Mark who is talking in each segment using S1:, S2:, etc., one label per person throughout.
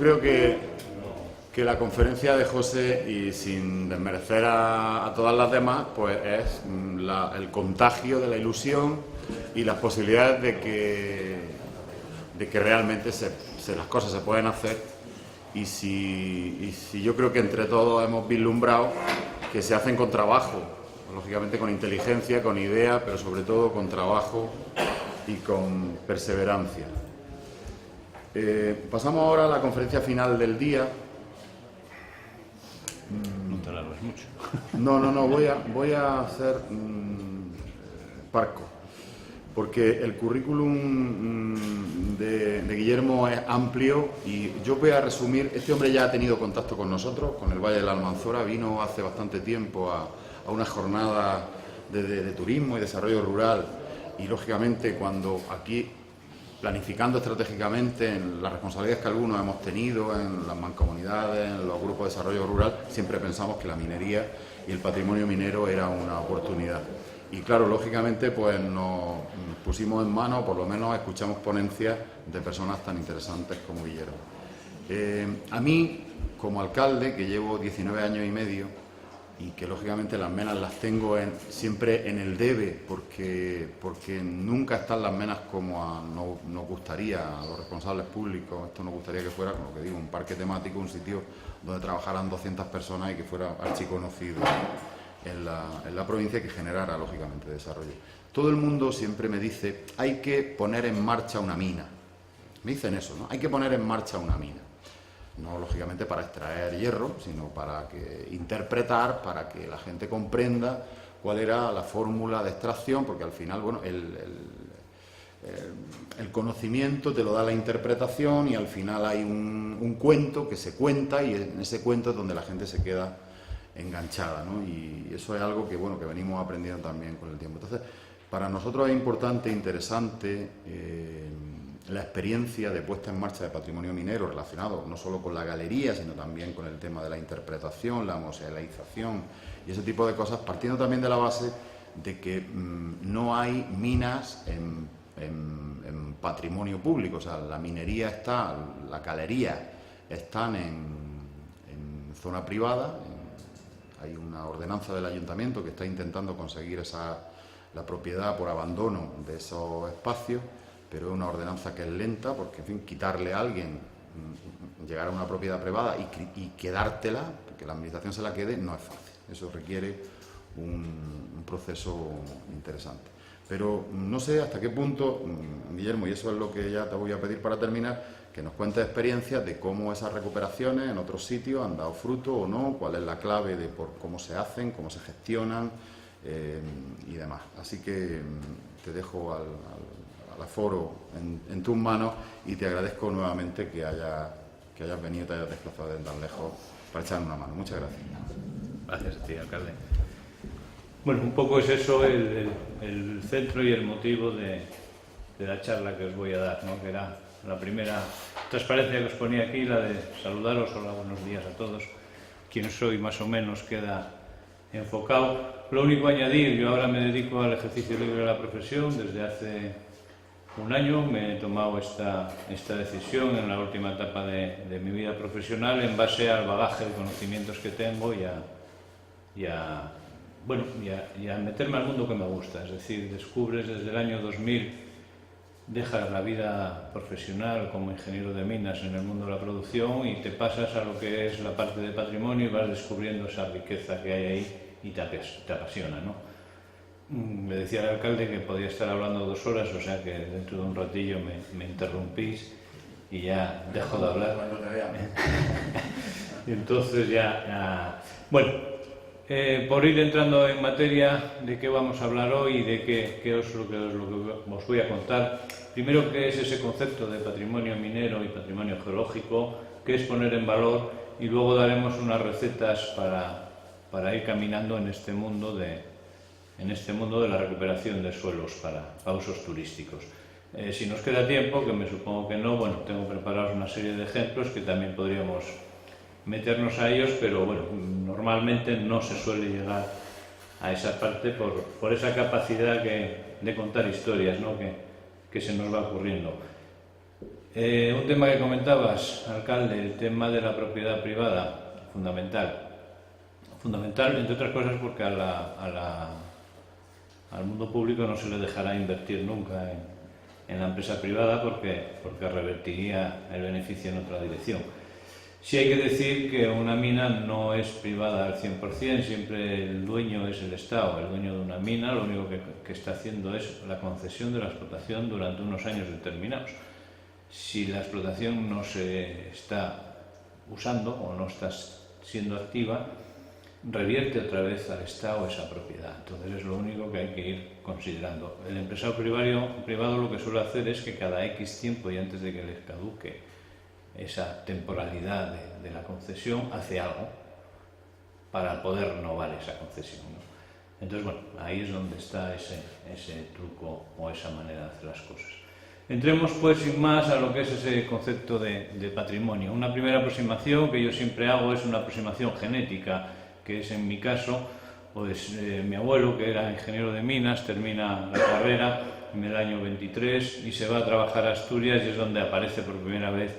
S1: creo que la conferencia de José, y sin desmerecer a todas las demás, pues es el contagio de la ilusión y las posibilidades de que realmente las cosas se pueden hacer. Y si yo creo que entre todos hemos vislumbrado que se hacen con trabajo, lógicamente con inteligencia, con idea, pero sobre todo con trabajo y con perseverancia. Pasamos ahora a la conferencia final del día.
S2: No te alarmes mucho.
S1: No, voy a ser parco, porque el currículum de Guillermo es amplio y yo voy a resumir. Este hombre ya ha tenido contacto con nosotros, con el Valle de la Almanzora, vino hace bastante tiempo a una jornada de turismo y desarrollo rural, y lógicamente cuando aquí, planificando estratégicamente en las responsabilidades que algunos hemos tenido en las mancomunidades, en los grupos de desarrollo rural, siempre pensamos que la minería y el patrimonio minero era una oportunidad. Y claro, lógicamente pues nos pusimos en mano, por lo menos escuchamos ponencias de personas tan interesantes como Guillermo. A mí, como alcalde, que llevo 19 años y medio, y que lógicamente las menas las tengo siempre en el debe, porque nunca están las menas como nos gustaría a los responsables públicos. Esto nos gustaría que fuera, como que digo, un parque temático, un sitio donde trabajaran 200 personas y que fuera archiconocido en la provincia, y que generara lógicamente desarrollo. Todo el mundo siempre me dice: hay que poner en marcha una mina. Me dicen eso, ¿no? Hay que poner en marcha una mina. No lógicamente para extraer hierro, sino para interpretar, para que la gente comprenda cuál era la fórmula de extracción, porque al final, bueno, el conocimiento te lo da la interpretación, y al final hay un cuento que se cuenta, y en ese cuento es donde la gente se queda enganchada, ¿no? Y eso es algo que, bueno, que venimos aprendiendo también con el tiempo. Entonces, para nosotros es importante e interesante la experiencia de puesta en marcha de patrimonio minero relacionado no solo con la galería, sino también con el tema de la interpretación, la musealización y ese tipo de cosas, partiendo también de la base de que no hay minas en patrimonio público. O sea, la minería está, la galería están en zona privada. Hay una ordenanza del ayuntamiento que está intentando conseguir la propiedad por abandono de esos espacios, pero es una ordenanza que es lenta, porque, en fin, quitarle a alguien, llegar a una propiedad privada y quedártela, que la administración se la quede, no es fácil. Eso requiere un proceso interesante. Pero no sé hasta qué punto, Guillermo, y eso es lo que ya te voy a pedir para terminar, que nos cuentes experiencias de cómo esas recuperaciones en otros sitios han dado fruto o no, cuál es la clave de cómo se hacen, cómo se gestionan y demás. Así que te dejo al aforo en tus manos, y te agradezco nuevamente que hayas venido, te hayas desplazado de tan lejos para echarme una mano. Muchas gracias.
S2: Gracias a ti, alcalde. Bueno, un poco es eso el centro y el motivo de la charla que os voy a dar, ¿no? Que era la primera transparencia que os ponía aquí, la de saludaros. Hola, buenos días a todos. Quién soy más o menos queda enfocado. Lo único a añadir: yo ahora me dedico al ejercicio libre de la profesión desde hace un año. Me he tomado esta decisión en la última etapa de mi vida profesional, en base al bagaje de conocimientos que tengo y a meterme al mundo que me gusta. Es decir, descubres desde el año 2000, dejas la vida profesional como ingeniero de minas en el mundo de la producción y te pasas a lo que es la parte de patrimonio, y vas descubriendo esa riqueza que hay ahí y te apasiona, ¿no? Me decía el alcalde que podía estar hablando 2 horas, o sea que dentro de un ratillo me interrumpís y ya dejo de hablar. Y entonces bueno, por ir entrando en materia de qué vamos a hablar hoy y de qué es lo que os voy a contar. Primero, qué es ese concepto de patrimonio minero y patrimonio geológico, qué es poner en valor, y luego daremos unas recetas para ir caminando en este mundo de la recuperación de suelos para usos turísticos. Si nos queda tiempo, que me supongo que no, bueno, tengo preparados una serie de ejemplos que también podríamos meternos a ellos, pero bueno, normalmente no se suele llegar a esa parte por esa capacidad de contar historias, ¿no? que se nos va ocurriendo. Un tema que comentabas, alcalde, el tema de la propiedad privada, fundamental. Fundamental, entre otras cosas, porque al mundo público no se le dejará invertir nunca en la empresa privada porque revertiría el beneficio en otra dirección. Sí hay que decir que una mina no es privada al 100%, siempre el dueño es el Estado, el dueño de una mina, lo único que está haciendo es la concesión de la explotación durante unos años determinados. Si la explotación no se está usando o no está siendo activa, revierte otra vez al Estado esa propiedad. Entonces es lo único que hay que ir considerando. El empresario privado lo que suele hacer es que cada X tiempo y antes de que les caduque esa temporalidad de la concesión, hace algo para poder renovar esa concesión, ¿no? Entonces, bueno, ahí es donde está ese truco o esa manera de hacer las cosas. Entremos pues sin más a lo que es ese concepto de patrimonio. Una primera aproximación que yo siempre hago es una aproximación genética, que es en mi caso, pues mi abuelo, que era ingeniero de minas, termina la carrera en el año 23 y se va a trabajar a Asturias, y es donde aparece por primera vez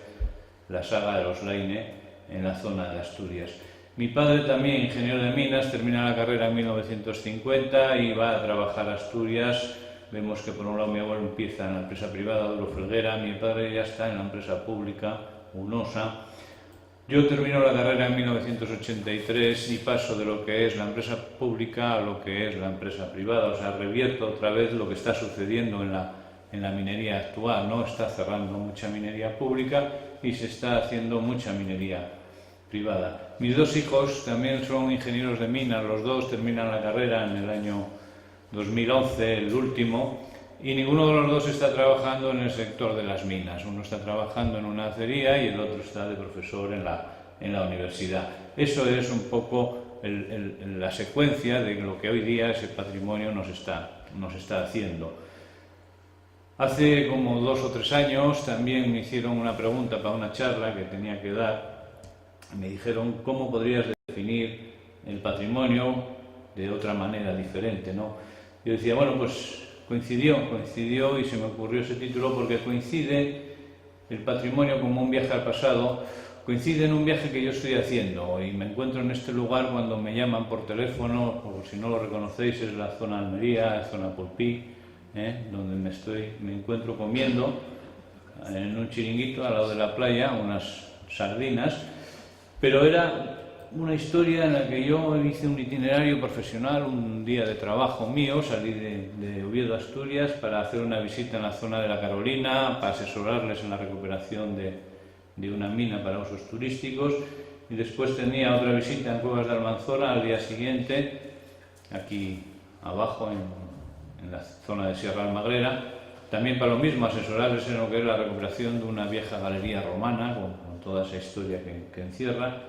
S2: la saga de los Laine en la zona de Asturias. Mi padre, también ingeniero de minas, termina la carrera en 1950 y va a trabajar a Asturias. Vemos que por un lado mi abuelo empieza en la empresa privada, Duro Felguera, mi padre ya está en la empresa pública, UNOSA. Yo termino la carrera en 1983 y paso de lo que es la empresa pública a lo que es la empresa privada, o sea, revierto otra vez lo que está sucediendo en la minería actual, ¿no? Está cerrando mucha minería pública y se está haciendo mucha minería privada. Mis dos hijos también son ingenieros de minas, los dos terminan la carrera en el año 2011, el último, y ninguno de los dos está trabajando en el sector de las minas. Uno está trabajando en una acería y el otro está de profesor en la universidad. Eso es un poco la secuencia de lo que hoy día ese patrimonio nos está haciendo. Hace como 2 o 3 años también me hicieron una pregunta para una charla que tenía que dar. Me dijeron cómo podrías definir el patrimonio de otra manera diferente, ¿no? Yo decía, bueno, pues coincidió y se me ocurrió ese título porque coincide el patrimonio como un viaje al pasado, coincide en un viaje que yo estoy haciendo y me encuentro en este lugar cuando me llaman por teléfono, o si no lo reconocéis es la zona Almería, zona Pulpí, donde me encuentro comiendo en un chiringuito al lado de la playa, unas sardinas, pero era una historia en la que yo hice un itinerario profesional, un día de trabajo mío, salí de Oviedo, Asturias, para hacer una visita en la zona de la Carolina, para asesorarles en la recuperación de una mina para usos turísticos, y después tenía otra visita en Cuevas de Almanzora al día siguiente, aquí abajo en la zona de Sierra Almagrera, también para lo mismo, asesorarles en lo que es la recuperación de una vieja galería romana, con toda esa historia que encierra.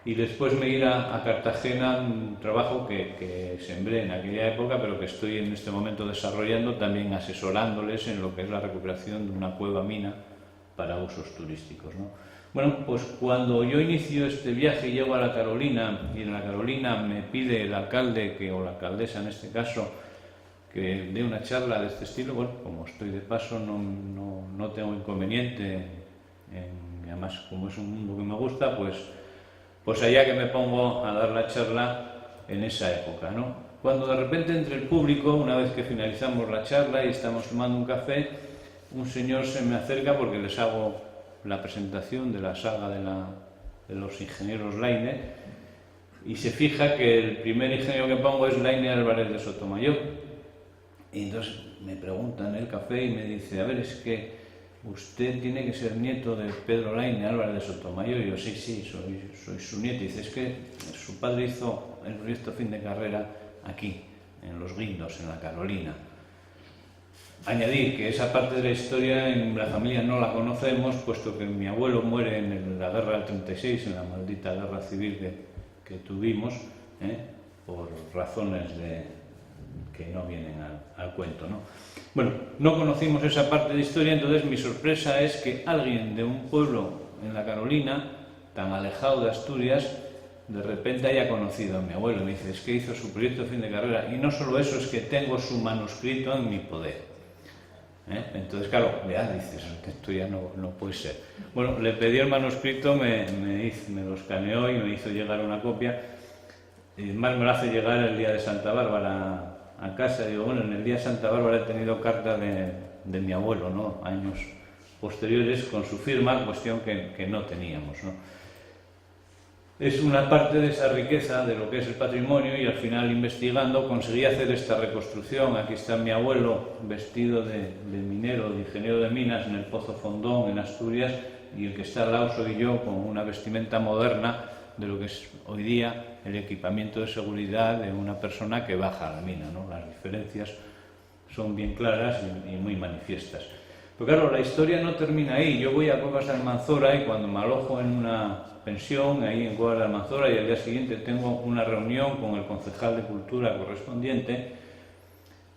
S2: Y después me ir a Cartagena, un trabajo que sembré en aquella época, pero que estoy en este momento desarrollando, también asesorándoles en lo que es la recuperación de una cueva mina para usos turísticos, ¿no? Bueno, pues cuando yo inicio este viaje y llego a la Carolina, y en la Carolina me pide el alcalde, o la alcaldesa en este caso, que dé una charla de este estilo, bueno, como estoy de paso no tengo inconveniente, y además como es un mundo que me gusta, pues allá que me pongo a dar la charla en esa época, ¿no? Cuando de repente entre el público, una vez que finalizamos la charla y estamos tomando un café, un señor se me acerca porque les hago la presentación de la saga de los ingenieros Laine y se fija que el primer ingeniero que pongo es Laine Álvarez de Sotomayor. Y entonces me pregunta en el café y me dice, a ver, es que usted tiene que ser nieto de Pedro Laine Álvarez de Sotomayor. Y yo, sí, soy su nieto. Y dice, es que su padre hizo el proyecto fin de carrera aquí, en Los Guindos, en la Carolina. Añadir que esa parte de la historia en la familia no la conocemos, puesto que mi abuelo muere en la guerra del 36, en la maldita guerra civil que tuvimos, por razones que no vienen al cuento, ¿no? Bueno, no conocimos esa parte de historia, entonces mi sorpresa es que alguien de un pueblo en la Carolina, tan alejado de Asturias, de repente haya conocido a mi abuelo. Me dice, es que hizo su proyecto de fin de carrera, y no solo eso, es que tengo su manuscrito en mi poder. Entonces, claro, ya dices que esto ya no puede ser. Bueno, le pedí el manuscrito, me lo escaneó y me hizo llegar una copia. Y más me lo hace llegar el día de Santa Bárbara a casa. Digo, bueno, en el día de Santa Bárbara he tenido carta de mi abuelo, ¿no? Años posteriores con su firma, cuestión que no teníamos, ¿no? Es una parte de esa riqueza de lo que es el patrimonio, y al final, investigando, conseguí hacer esta reconstrucción. Aquí está mi abuelo vestido de minero, de ingeniero de minas en el Pozo Fondón, en Asturias, y el que está al lado soy yo, con una vestimenta moderna de lo que es hoy día el equipamiento de seguridad de una persona que baja a la mina, ¿no? Las diferencias son bien claras y muy manifiestas. Pero claro, la historia no termina ahí. Yo voy a Cuevas de Almanzora y cuando me alojo en una pensión ahí en Cuevas de Almanzora, y al día siguiente tengo una reunión con el concejal de Cultura correspondiente,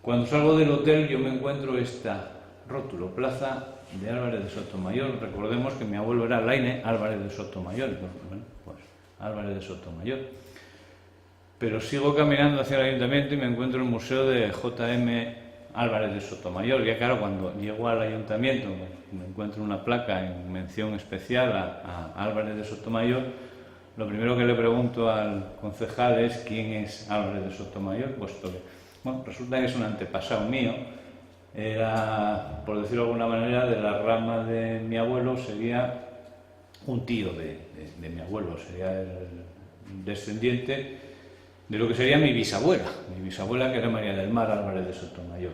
S2: cuando salgo del hotel yo me encuentro esta rótulo, Plaza de Álvarez de Sotomayor. Recordemos que mi abuelo era Laine Álvarez de Sotomayor. Bueno, pues Álvarez de Sotomayor. Pero sigo caminando hacia el ayuntamiento y me encuentro el museo de J.M. Álvarez de Sotomayor. Ya claro, cuando llego al ayuntamiento me encuentro una placa en mención especial a Álvarez de Sotomayor. Lo primero que le pregunto al concejal es quién es Álvarez de Sotomayor, puesto que, bueno, resulta que es un antepasado mío. Era, por decirlo de alguna manera, de la rama de mi abuelo, sería un tío de mi abuelo, sería el descendiente de lo que sería mi bisabuela que era María del Mar Álvarez de Sotomayor.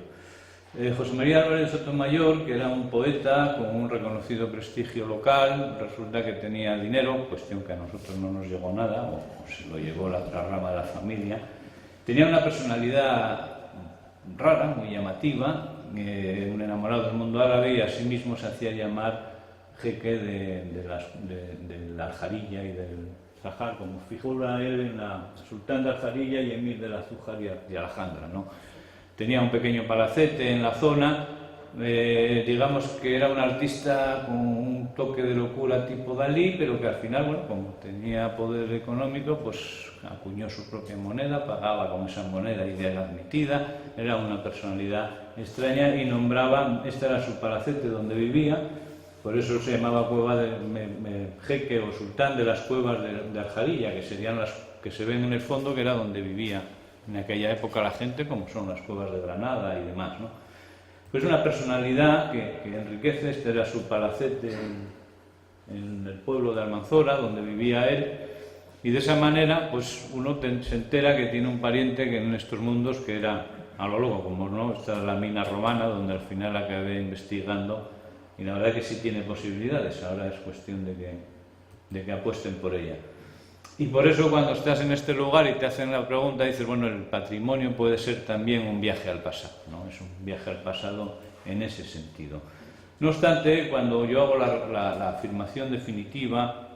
S2: José María Álvarez de Sotomayor, que era un poeta con un reconocido prestigio local, resulta que tenía dinero, cuestión que a nosotros no nos llegó nada, o se lo llevó la otra rama de la familia. Tenía una personalidad rara, muy llamativa, un enamorado del mundo árabe, y asimismo se hacía llamar jeque de la Aljarilla y del Zahar, como figura él en la Sultán de Aljarilla y Emir de la Zújar y Alejandra, ¿no? Tenía un pequeño palacete en la zona, digamos que era un artista con un toque de locura tipo Dalí, pero que al final, bueno, como tenía poder económico, pues acuñó su propia moneda, pagaba con esa moneda ideal admitida, era una personalidad extraña y nombraba, este era su palacete donde vivía. Por eso se llamaba cueva de jeque o sultán de las cuevas de Aljarilla, que serían las que se ven en el fondo, que era donde vivía en aquella época la gente, como son las cuevas de Granada y demás, ¿no? Pues una personalidad que enriquece. Este era su palacete en el pueblo de Almanzora, donde vivía él, y de esa manera pues uno se entera que tiene un pariente que en estos mundos, que era a lo loco, como no, esta es la mina romana, donde al final acabé investigando. Y la verdad que sí tiene posibilidades, ahora es cuestión de que apuesten por ella. Y por eso cuando estás en este lugar y te hacen la pregunta, dices, bueno, el patrimonio puede ser también un viaje al pasado, ¿no? Es un viaje al pasado en ese sentido. No obstante, cuando yo hago la afirmación definitiva,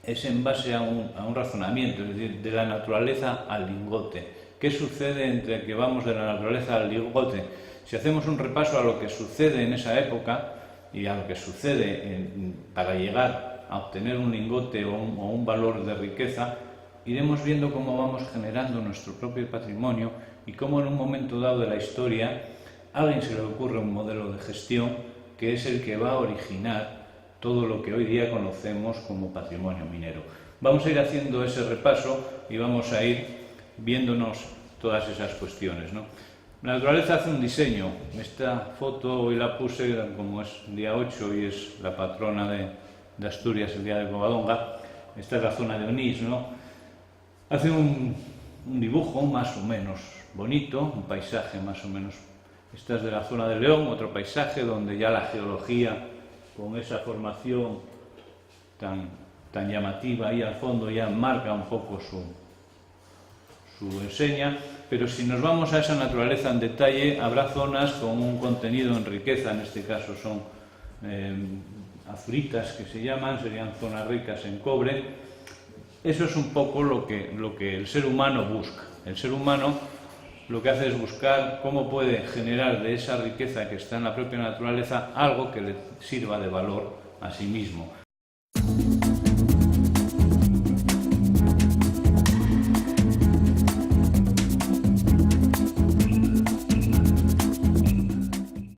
S2: es en base a un razonamiento, es decir, de la naturaleza al lingote. ¿Qué sucede entre que vamos de la naturaleza al lingote? Si hacemos un repaso a lo que sucede en esa época y a lo que sucede para llegar a obtener un lingote o un valor de riqueza, iremos viendo cómo vamos generando nuestro propio patrimonio y cómo en un momento dado de la historia a alguien se le ocurre un modelo de gestión que es el que va a originar todo lo que hoy día conocemos como patrimonio minero. Vamos a ir haciendo ese repaso y vamos a ir viéndonos todas esas cuestiones, ¿no? La naturaleza hace un diseño. Esta foto hoy la puse, como es día 8 y es la patrona de Asturias, el día de Covadonga. Esta es la zona de Onís, ¿no? Hace un dibujo más o menos bonito, un paisaje más o menos. Esta es de la zona de León, otro paisaje donde ya la geología, con esa formación tan llamativa ahí al fondo, ya marca un poco su enseña. Pero si nos vamos a esa naturaleza en detalle, habrá zonas con un contenido en riqueza, en este caso son azuritas que se llaman, serían zonas ricas en cobre. Eso es un poco lo que el ser humano busca. El ser humano lo que hace es buscar cómo puede generar de esa riqueza que está en la propia naturaleza algo que le sirva de valor a sí mismo.